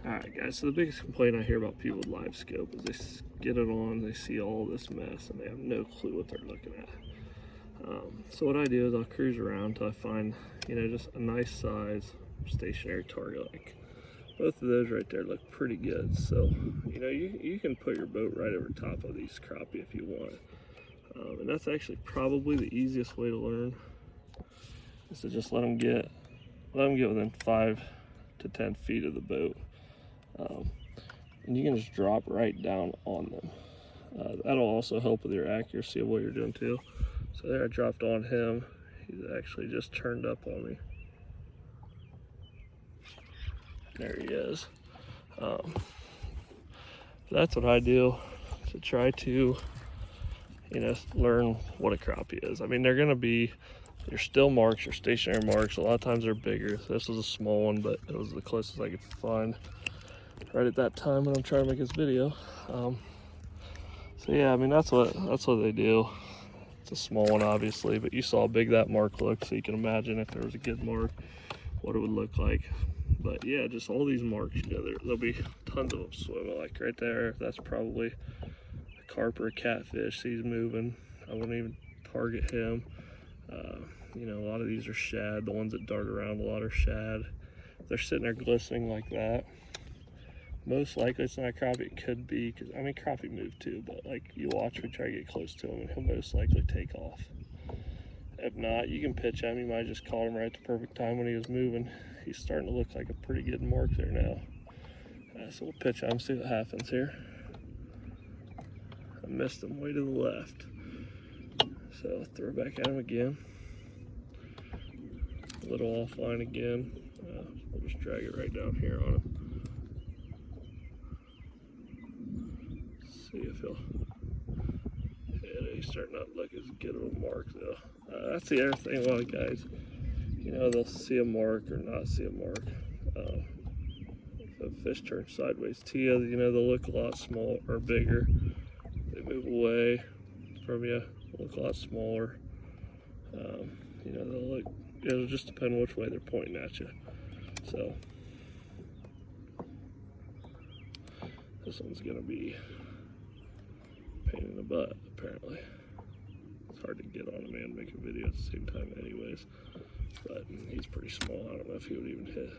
Alright guys, so the biggest complaint I hear about people with Livescope is they get it on, they see all this mess, and they have no clue what they're looking at. So what I do is I'll cruise around until I find, just a nice size stationary target. Like both of those right there look pretty good. So, you can put your boat right over top of these crappie if you want. And that's actually probably the easiest way to learn, is to just let them get within 5 to 10 feet of the boat. And you can just drop right down on them. That'll also help with your accuracy of what you're doing too. So there, I dropped on him. He's actually just turned up on me. There he is. That's what I do to try to, learn what a crappie is. I mean, they're gonna be your still marks, your stationary marks. A lot of times they're bigger. This was a small one, but it was the closest I could find right at that time when I'm trying to make this video. So yeah, I mean, that's what they do. It's a small one, obviously, but you saw how big that mark looked, so you can imagine if there was a good mark, what it would look like. But yeah, just all these marks, there'll be tons of them swimming. Like right there, that's probably a carp or a catfish. He's moving. I wouldn't even target him. A lot of these are shad. The ones that dart around a lot are shad. They're sitting there glistening like that. Most likely it's not a crappie. It could be, because I mean, crappie move too, but like you watch me try to get close to him and he'll most likely take off. If not, you can pitch him. You might just caught him right at the perfect time when he was moving. He's starting to look like a pretty good mark there now. So we'll pitch him, see what happens here. I missed him way to the left. So I'll throw back at him again. A little offline again. We'll just drag it right down here on him. See if he'll. Yeah, he's starting not to look as good of a mark though. That's the other thing, a lot of guys, they'll see a mark or not see a mark. If a fish turns sideways to you, they'll look a lot smaller or bigger. They move away from you, they'll look a lot smaller. They'll look. It'll just depend on which way they're pointing at you. So this one's gonna be a pain in the butt, apparently. It's hard to get on him and make a video at the same time anyways. But he's pretty small. I don't know if he would even hit.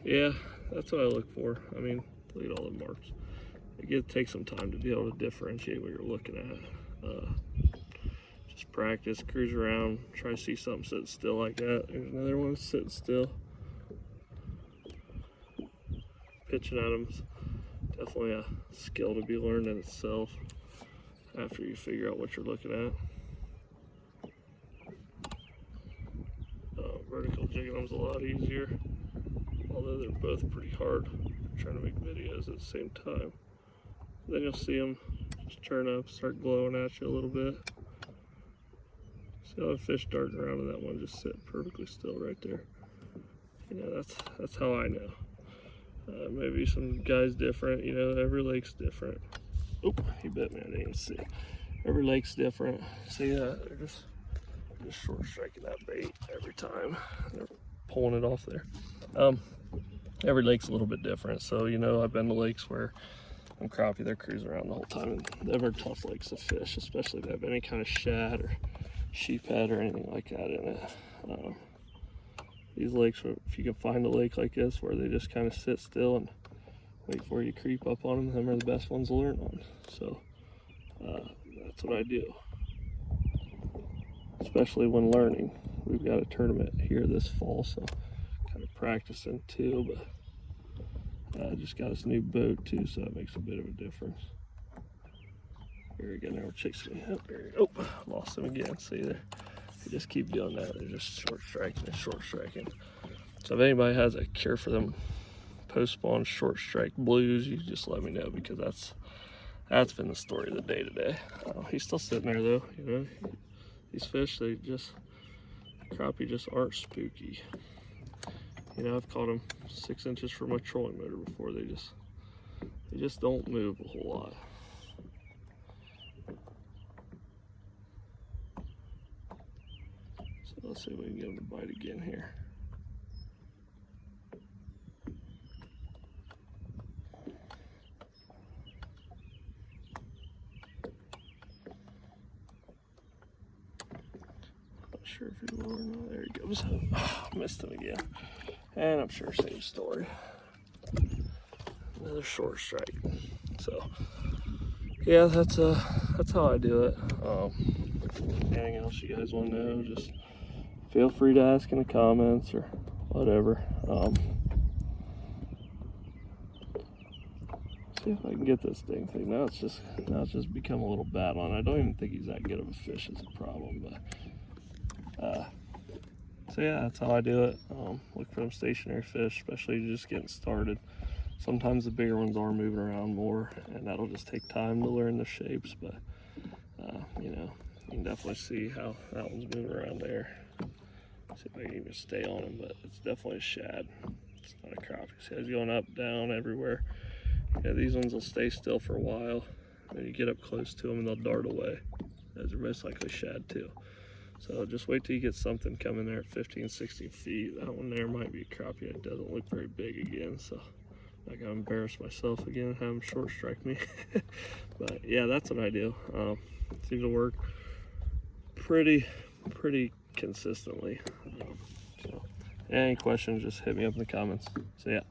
Yeah, that's what I look for. I mean, look at all the marks. It takes some time to be able to differentiate what you're looking at. Just practice, cruise around, try to see something sitting still like that. There's another one sitting still. Pitching at them is definitely a skill to be learned in itself after you figure out what you're looking at. Vertical jigging them is a lot easier, although they're both pretty hard. I'm trying to make videos at the same time. Then you'll see them just turn up, start glowing at you a little bit. See all the fish darting around, and that one just sitting perfectly still right there. That's how I know. Maybe some guys different. Every lake's different. Oh, he bit me. I didn't even see. Every lake's different. See that? They're just short striking that bait every time. They're pulling it off there. Every lake's a little bit different. So I've been to lakes where I'm crappie, they're cruising around the whole time, and they're tough lakes to fish, especially if they have any kind of shad or sheephead or anything like that in it. These lakes, if you can find a lake like this where they just kind of sit still and wait for you to creep up on them are the best ones to learn on. So that's what I do, especially when learning. We've got a tournament here this fall, so kind of practicing too, but I just got this new boat too, so that makes a bit of a difference. Here again, they're chasing me. Oh, lost him again. See there? They just keep doing that. They're just short striking and short striking. So if anybody has a cure for them post-spawn short strike blues, you just let me know, because that's been the story of the day today. He's still sitting there though. These fish, crappie just aren't spooky. I've caught them 6 inches from my trolling motor before. They just don't move a whole lot. So let's see if we can get him to bite again here. sure if he's lower or not. There he goes. Oh, missed him again. And I'm sure same story. Another short strike. So yeah, that's how I do it. Anything else you guys want to know, just feel free to ask in the comments or whatever. See if I can get this dang thing. Now it's just become a little bad on. I don't even think he's that good of a fish. Is a problem, but so yeah, that's how I do it. Look for them stationary fish, especially just getting started. Sometimes the bigger ones are moving around more, and that'll just take time to learn the shapes. But you know, you can definitely see how that one's moving around there. See if I can even stay on him, but it's definitely a shad. It's not a crappie. See, it's going up, down, everywhere. Yeah, these ones will stay still for a while. Then you get up close to them and they'll dart away. Those are most likely shad too. So just wait till you get something coming there at 15, 16 feet. That one there might be a crappie. It doesn't look very big again, so I'm not gonna embarrass myself again and have him short strike me. But yeah, that's what I do. Seems to work pretty consistently. So any questions, just hit me up in the comments. So yeah.